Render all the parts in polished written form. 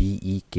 BEK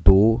2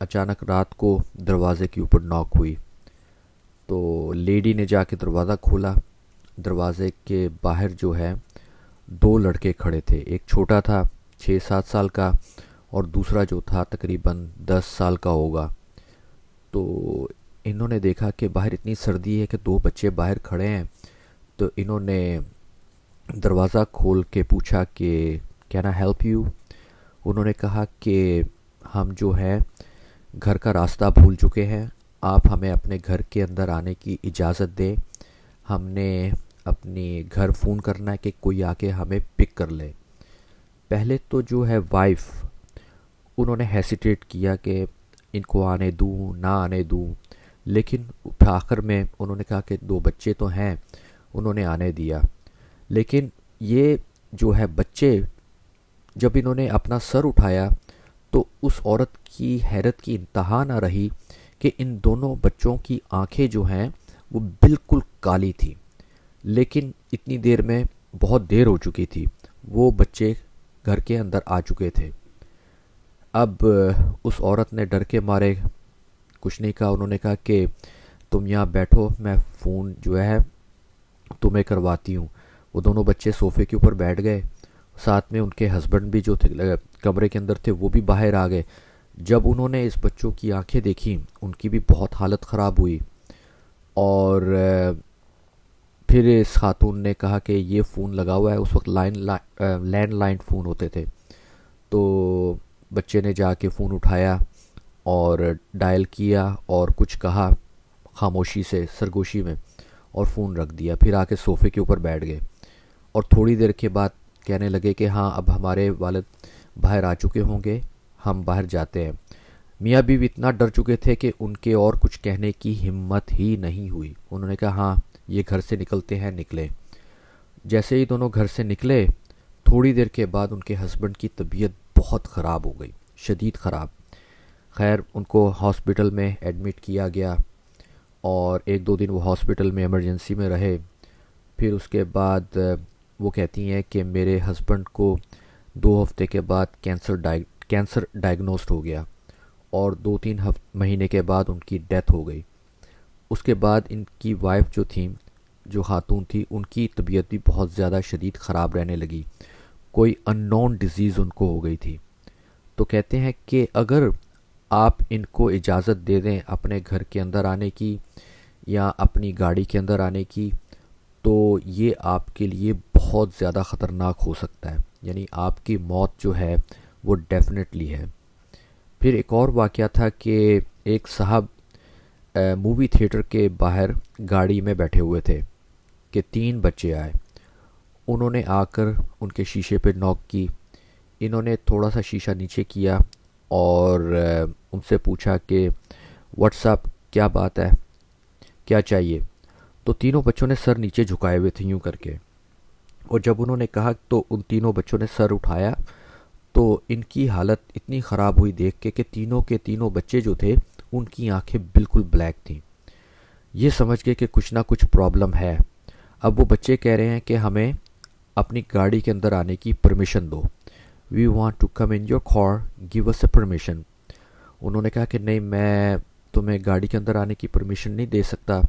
اچانک رات کو دروازے کے اوپر ناک ہوئی، تو لیڈی نے جا کے دروازہ کھولا۔ دروازے کے باہر جو ہے دو لڑکے کھڑے تھے، ایک چھوٹا تھا 6-7 سال کا، اور دوسرا جو تھا تقریباً 10 سال کا ہوگا۔ تو انہوں نے دیکھا کہ باہر اتنی سردی ہے کہ دو بچے باہر کھڑے ہیں، تو انہوں نے دروازہ کھول کے پوچھا کہ کین آئی ہیلپ یو؟ انہوں نے کہا کہ ہم جو ہے گھر کا راستہ بھول چکے ہیں، آپ ہمیں اپنے گھر کے اندر آنے کی اجازت دیں، ہم نے اپنی گھر فون کرنا ہے کہ کوئی آ کے ہمیں پک کر لے۔ پہلے تو جو ہے وائف، انہوں نے ہیسیٹیٹ کیا کہ ان کو آنے دوں نہ آنے دوں، لیکن پھر آخر میں انہوں نے کہا کہ دو بچے تو ہیں، انہوں نے آنے دیا۔ لیکن یہ جو ہے بچے، جب انہوں نے اپنا سر اٹھایا تو اس عورت کی حیرت کی انتہا نہ رہی کہ ان دونوں بچوں کی آنکھیں جو ہیں وہ بالکل کالی تھیں، لیکن اتنی دیر میں بہت دیر ہو چکی تھی، وہ بچے گھر کے اندر آ چکے تھے۔ اب اس عورت نے ڈر کے مارے کچھ نہیں کہا، انہوں نے کہا کہ تم یہاں بیٹھو، میں فون جو ہے تمہیں کرواتی ہوں۔ وہ دونوں بچے صوفے کے اوپر بیٹھ گئے، ساتھ میں ان کے ہسبینڈ بھی جو تھے کمرے کے اندر تھے وہ بھی باہر آ گئے۔ جب انہوں نے اس بچوں کی آنکھیں دیکھیں ان کی بھی بہت حالت خراب ہوئی، اور پھر اس خاتون نے کہا کہ یہ فون لگا ہوا ہے، اس وقت لینڈ لائن فون ہوتے تھے، تو بچے نے جا کے فون اٹھایا اور ڈائل کیا اور کچھ کہا خاموشی سے سرگوشی میں، اور فون رکھ دیا، پھر آ کے صوفے کے اوپر بیٹھ گئے، اور تھوڑی دیر کے بعد کہنے لگے کہ ہاں اب ہمارے والد باہر آ چکے ہوں گے، ہم باہر جاتے ہیں۔ میاں بیوی اتنا ڈر چکے تھے کہ ان کے اور کچھ کہنے کی ہمت ہی نہیں ہوئی۔ انہوں نے کہا ہاں یہ گھر سے نکلتے ہیں، نکلے۔ جیسے ہی دونوں گھر سے نکلے، تھوڑی دیر کے بعد ان کے ہسبینڈ کی طبیعت بہت خراب ہو گئی، شدید خراب۔ خیر ان کو ہاسپٹل میں ایڈمٹ کیا گیا، اور 1-2 دن وہ ہاسپٹل میں ایمرجنسی میں رہے۔ پھر اس کے بعد وہ کہتی ہیں کہ میرے ہسبینڈ کو 2 ہفتے کے بعد کینسر ڈائگنوسڈ ہو گیا، اور 2-3 مہینے کے بعد ان کی ڈیتھ ہو گئی۔ اس کے بعد ان کی وائف جو تھیں، جو خاتون تھی، ان کی طبیعت بھی بہت زیادہ شدید خراب رہنے لگی، کوئی ان نون ڈیزیز ان کو ہو گئی تھی۔ تو کہتے ہیں کہ اگر آپ ان کو اجازت دے دیں اپنے گھر کے اندر آنے کی یا اپنی گاڑی کے اندر آنے کی، تو یہ آپ کے لیے بہت زیادہ خطرناک ہو سکتا ہے، یعنی آپ کی موت جو ہے وہ ڈیفینیٹلی ہے۔ پھر ایک اور واقعہ تھا کہ ایک صاحب مووی تھیٹر کے باہر گاڑی میں بیٹھے ہوئے تھے کہ 3 بچے آئے، انہوں نے آ کر ان کے شیشے پہ نوک کی۔ انہوں نے تھوڑا سا شیشہ نیچے کیا اور ان سے پوچھا کہ واٹس اپ، کیا بات ہے، کیا چاہیے؟ تو تینوں بچوں نے سر نیچے جھکائے ہوئے تھے یوں کر کے، اور جب انہوں نے کہا تو ان تینوں بچوں نے سر اٹھایا، تو ان کی حالت اتنی خراب ہوئی دیکھ کے تینوں کے تینوں بچے جو تھے ان کی آنکھیں بالکل بلیک تھیں۔ یہ سمجھ گئے کہ کچھ نہ کچھ پرابلم ہے۔ اب وہ بچے کہہ رہے ہیں کہ ہمیں اپنی گاڑی کے اندر آنے کی پرمیشن دو، we want to come in your car, give us a permission. انہوں نے کہا کہ نہیں، میں تمہیں گاڑی کے اندر آنے کی پرمیشن نہیں دے سکتا،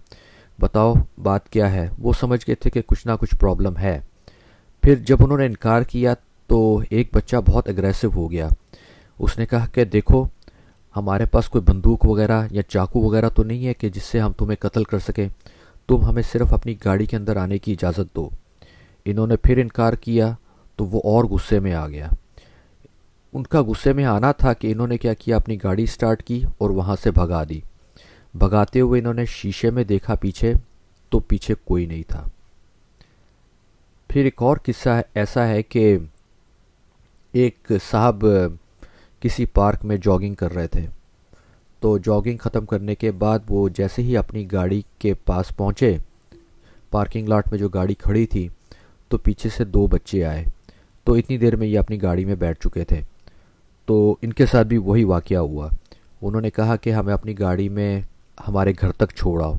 بتاؤ بات کیا ہے۔ وہ سمجھ گئے تھے کہ کچھ نہ کچھ پرابلم ہے۔ پھر جب انہوں نے انکار کیا تو ایک بچہ بہت اگریسو ہو گیا، اس نے کہا کہ دیکھو ہمارے پاس کوئی بندوق وغیرہ یا چاقو وغیرہ تو نہیں ہے کہ جس سے ہم تمہیں قتل کر سکیں، تم ہمیں صرف اپنی گاڑی کے اندر آنے کی اجازت دو۔ انہوں نے پھر انکار کیا تو وہ اور غصے میں آ گیا۔ ان کا غصے میں آنا تھا کہ انہوں نے کیا کیا، اپنی گاڑی سٹارٹ کی اور وہاں سے بھگا دی۔ بھگاتے ہوئے انہوں نے شیشے میں دیکھا پیچھے، تو پیچھے کوئی نہیں تھا۔ پھر ایک اور قصہ ایسا ہے کہ ایک صاحب کسی پارک میں جاگنگ کر رہے تھے، تو جاگنگ ختم کرنے کے بعد وہ جیسے ہی اپنی گاڑی کے پاس پہنچے، پارکنگ لاٹ میں جو گاڑی کھڑی تھی، تو پیچھے سے 2 بچے آئے، تو اتنی دیر میں یہ اپنی گاڑی میں بیٹھ چکے تھے۔ تو ان کے ساتھ بھی وہی واقعہ ہوا۔ انہوں نے کہا کہ ہمیں اپنی گاڑی میں ہمارے گھر تک چھوڑاؤ۔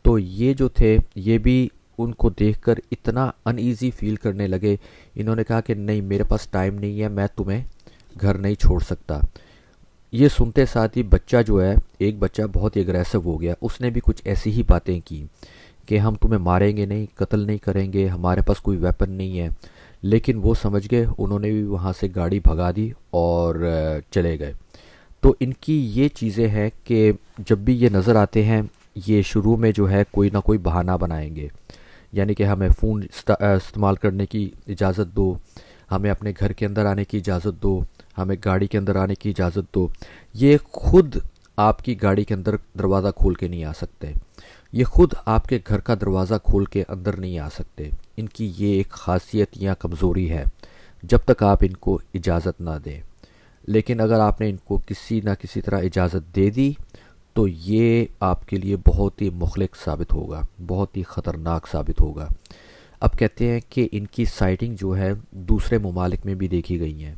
تو یہ جو تھے یہ بھی ان کو دیکھ کر اتنا ان ایزی فیل کرنے لگے، انہوں نے کہا کہ نہیں میرے پاس ٹائم نہیں ہے، میں تمہیں گھر نہیں چھوڑ سکتا۔ یہ سنتے ساتھ ہی بچہ جو ہے، ایک بچہ بہت ہی اگریسو ہو گیا، اس نے بھی کچھ ایسی ہی باتیں کی کہ ہم تمہیں ماریں گے نہیں، قتل نہیں کریں گے، ہمارے پاس کوئی ویپن نہیں ہے. لیکن وہ سمجھ گئے، انہوں نے بھی وہاں سے گاڑی بھگا دی اور چلے گئے. تو ان کی یہ چیزیں ہیں کہ جب بھی یہ نظر آتے ہیں، یہ شروع میں جو ہے کوئی نہ کوئی بہانہ بنائیں گے. یعنی کہ ہمیں فون استعمال کرنے کی اجازت دو، ہمیں اپنے گھر کے اندر آنے کی اجازت دو، ہمیں گاڑی کے اندر آنے کی اجازت دو. یہ خود آپ کی گاڑی کے اندر دروازہ کھول کے نہیں آ سکتے، یہ خود آپ کے گھر کا دروازہ کھول کے اندر نہیں آ سکتے. ان کی یہ ایک خاصیت یا کمزوری ہے جب تک آپ ان کو اجازت نہ دیں. لیکن اگر آپ نے ان کو کسی نہ کسی طرح اجازت دے دی تو یہ آپ کے لیے بہت ہی مخلق ثابت ہوگا، بہت ہی خطرناک ثابت ہوگا. اب کہتے ہیں کہ ان کی سائٹنگ جو ہے دوسرے ممالک میں بھی دیکھی گئی ہیں،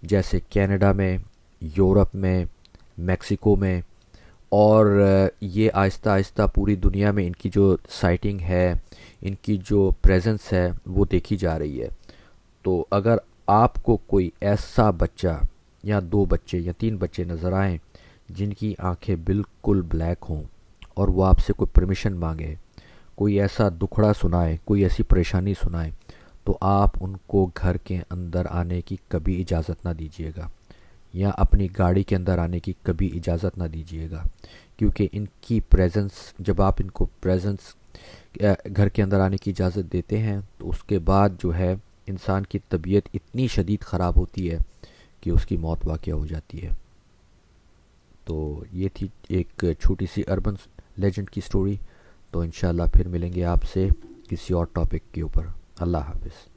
جیسے کینیڈا میں، یورپ میں، میکسیکو میں، اور یہ آہستہ آہستہ پوری دنیا میں ان کی جو سائٹنگ ہے، ان کی جو پریزنس ہے وہ دیکھی جا رہی ہے. تو اگر آپ کو کوئی ایسا بچہ یا 2 بچے یا 3 بچے نظر آئیں جن کی آنکھیں بالکل بلیک ہوں اور وہ آپ سے کوئی پرمیشن مانگے، کوئی ایسا دکھڑا سنائے، کوئی ایسی پریشانی سنائے، تو آپ ان کو گھر کے اندر آنے کی کبھی اجازت نہ دیجیے گا، یا اپنی گاڑی کے اندر آنے کی کبھی اجازت نہ دیجیے گا. کیونکہ ان کی پریزنس، جب آپ ان کو پریزنس گھر کے اندر آنے کی اجازت دیتے ہیں تو اس کے بعد جو ہے انسان کی طبیعت اتنی شدید خراب ہوتی ہے کہ اس کی موت واقع ہو جاتی ہے. تو یہ تھی ایک چھوٹی سی اربن لیجنڈ کی سٹوری. تو انشاءاللہ پھر ملیں گے آپ سے کسی اور ٹاپک کے اوپر. اللہ حافظ.